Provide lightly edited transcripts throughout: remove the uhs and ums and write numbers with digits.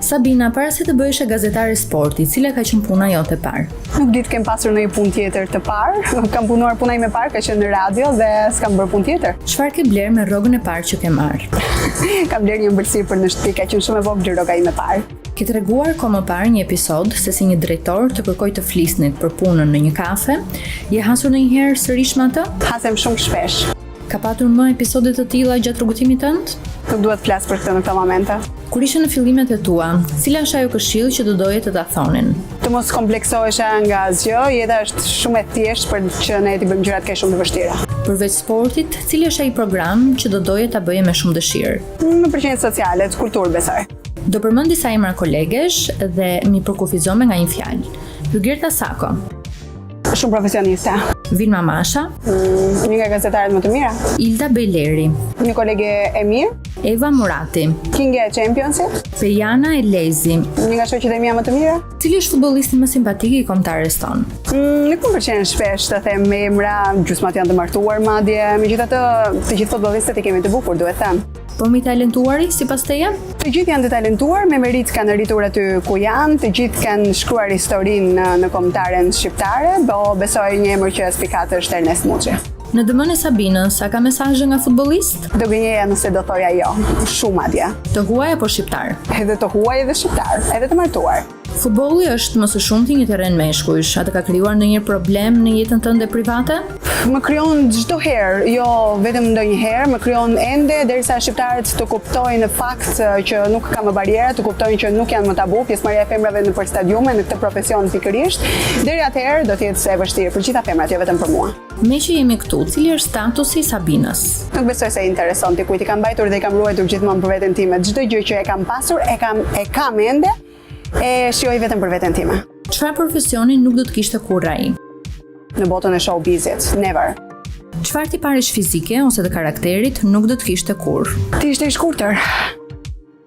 Sabina, para se të bëhesh gazetare sporti, cila ka qenë puna jote e parë? Nuk di të kem pasur ndonjë punë tjetër të parë. Kam punuar puna ime e parë ka qenë në radio dhe s'kam bërë punë tjetër. Çfarë ke bler me rrogën e parë që ke marrë? Kam bler një ëmbëlsirë për në shtëpi, ka qenë shumë e vogël rroga ime e parë. Ke treguar kohë më parë një episod se si një drejtor të kërkoi të flisnit për punën në një kafe. Je hasur ndonjëherë sërish me atë? Hasem shumë shpesh. Ka patur më episode të tilla gjatë rrugëtimit tënd? Nuk duhet të flas për këtë në këtë momente. Kur ishe në fillimet e tua, cila është ajo këshill që do doje të ta thonin? Të mos kompleksohesha nga asgjë, jeta është shumë e thjeshtë për që ne të bëjmë gjërat kaq shumë të vështira. Përveç sportit, cili është ai program që do doje ta bëje me shumë dëshirë? Në përqendrës sociale, kulturë besoj. Do përmend disa emra kolegesh dhe mi përkufizome nga një fjalë. Jugirta Sako, Shumë profesioniste. Vilma Masha, Një nga gazetarët më të mira. Ilda Bejleri, Një kolege e mirë. Eva Murati, Kinga e Championship. Pejana Elezi. Një nga shoqet e mia më të mira. Cili është futbollisti më simpatik i kombëtares tonë? Nuk më pëlqen shpesh të them me emra, gjysmat janë të martuar madje, megjithatë të gjithë futbollistët i kemi të bukur, duhet thënë. Po mi talentuari sipas teje? Të gjithë janë të talentuar, me merit kanë arritur aty ku janë, të gjithë kanë shkruar historinë në kombëtaren shqiptare, besoj një emër që spikat është Ernest Muçi. Në dëmën e Sabinës, a ka mesazhe nga futbollist? Do gënjeja nëse do thoja jo, shumë madje. Të huaj apo shqiptar? Edhe të huaj edhe shqiptar, edhe të martuar. Futbolli është më së shumti një terren meshkujsh. A të ka krijuar ndonjë problem në jetën tënde private? Më krijon çdo herë, jo vetëm ndonjëherë, më krijon ende derisa shqiptarët të kuptojnë në fakt që nuk ka më bariera, të kuptojnë që nuk janë më tabu pjesëmarrja e femrave nëpër stadiume në këtë profesion pikërisht. Deri atëherë do të jetë e vështirë për gjitha femrat, jo vetëm për mua. Me që jemi këtu, cili është statusi i Sabinës? Nuk besoj se intereson ti kujt i kam mbajtur dhe i kam ruajtur gjithmonë për veten time. Çdo gjë që e kam pasur, e kam ende, e shijoj vetëm për veten time. Çfarë profesioni nuk do të kishte kurrë ai? Në botën e showbizit, never. Çfarë tiparesh fizike ose të karakterit nuk do të kishte kurrë? Ti ishte i shkurtër.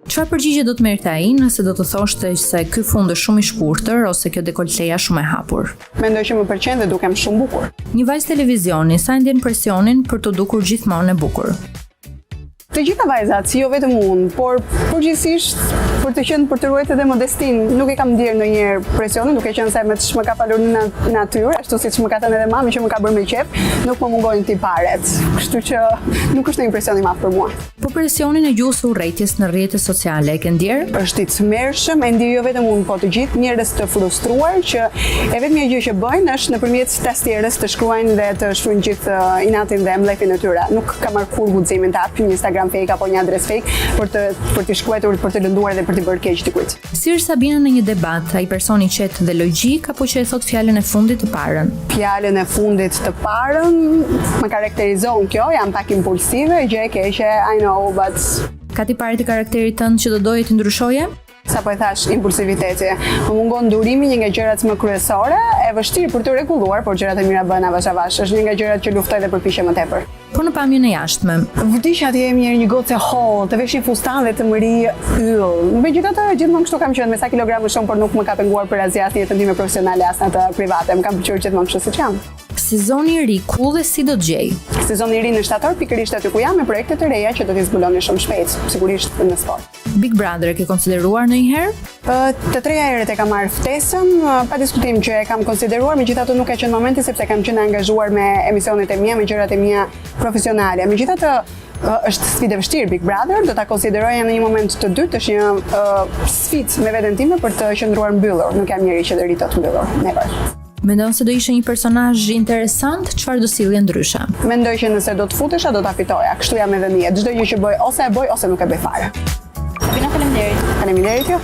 Çfarë përgjigje do të merrte ai nëse do të thoshte se ky fund është shumë i shkurtër ose kjo dekolteja shumë e hapur? Mendoj që më pëlqen dhe dukem shumë bukur. Një vajzë televizioni sa e ndjen presionin për të dukur gjithmonë e bukur? Të gjitha vajzat, jo vetëm unë, por përgjithsisht për të ruajtur edhe modestin, nuk e kam ndier ndonjëherë presionin, duke qenë se më ka falur në natyrë, ashtu siç më ka thënë edhe mami që më ka bërë me qef, nuk më mungojnë tiparet. Kështu që nuk është një impresion i madh për mua. Po presionin e gjuhës së urrëties në rrjetet sociale e ke ndier? Është i tmerrshëm, e ndjej jo vetëm unë, po të gjithë njerëz të frustruar që e vetmja gjë që bëjnë është nëpërmjet tastierës të shkruajnë dhe të shkruajnë gjithë inatin dhe mbledhin e tyre. Nuk kam marrë kur guximin të hap një Instagram fake apo një adres fake për të shkruar, për të lënduar dhe për të bërë keq dikujt. Si është Sabina në një debat, ai personi qetë dhe logjik apo që e thot fjalën e fundit të parën? Fjalën e fundit të parën më karakterizon kjo, jam pak impulsive, gjë e keqe, I know, but Ka tipare të karakterit tënd që do doje të ndryshoje? Sa po e thash, impulsiviteti. Më mungon durimi, një nga gjërat më kryesore, e vështirë për të rregulluar, por gjërat e mira bëhen avash avash. Është një nga gjërat që luftoj dhe përpiqem më tepër. Po në pamjen e jashtme. Vdisha të jem një gocë holl, të vesh një fustan dhe të më ri yll. Megjithatë, gjithmonë kështu kam qenë, me sa kilogramë shumë, por nuk më ka penguar për asgjë në jetën time profesionale as në të private. Më kam pëlqyer gjithmonë kështu siç jam. Sezoni i ri ku dhe si do të gjej? Sezoni i ri në shtator, pikërisht aty ku jam, me projekte të reja që do t'i zbuloni shumë shpejt, sigurisht në sport. Big Brother e ke konsideruar ndonjëherë? Të treja herët e kam marrë ftesën, pa diskutim që e kam konsideruar, megjithatë nuk ka qenë momenti sepse kam qenë angazhuar me emisionet e mia, me gjërat e mia profesionale. Megjithatë është sfidë e vështirë Big Brother, do ta konsideroja në një moment të dytë, është një sfidë me veten time për të qëndruar mbyllur. Nuk jam njeri që do rritet mbyllur, never. Mendon se do ishe një personazh interesant, çfarë do sillje ndryshe? Mendoj që nëse do të futesha, do ta fitoja. Kështu jam edhe në jetë. Çdo gjë që bëj, ose e bëj ose nuk e bëj fare. Faleminderit. Faleminderit ju.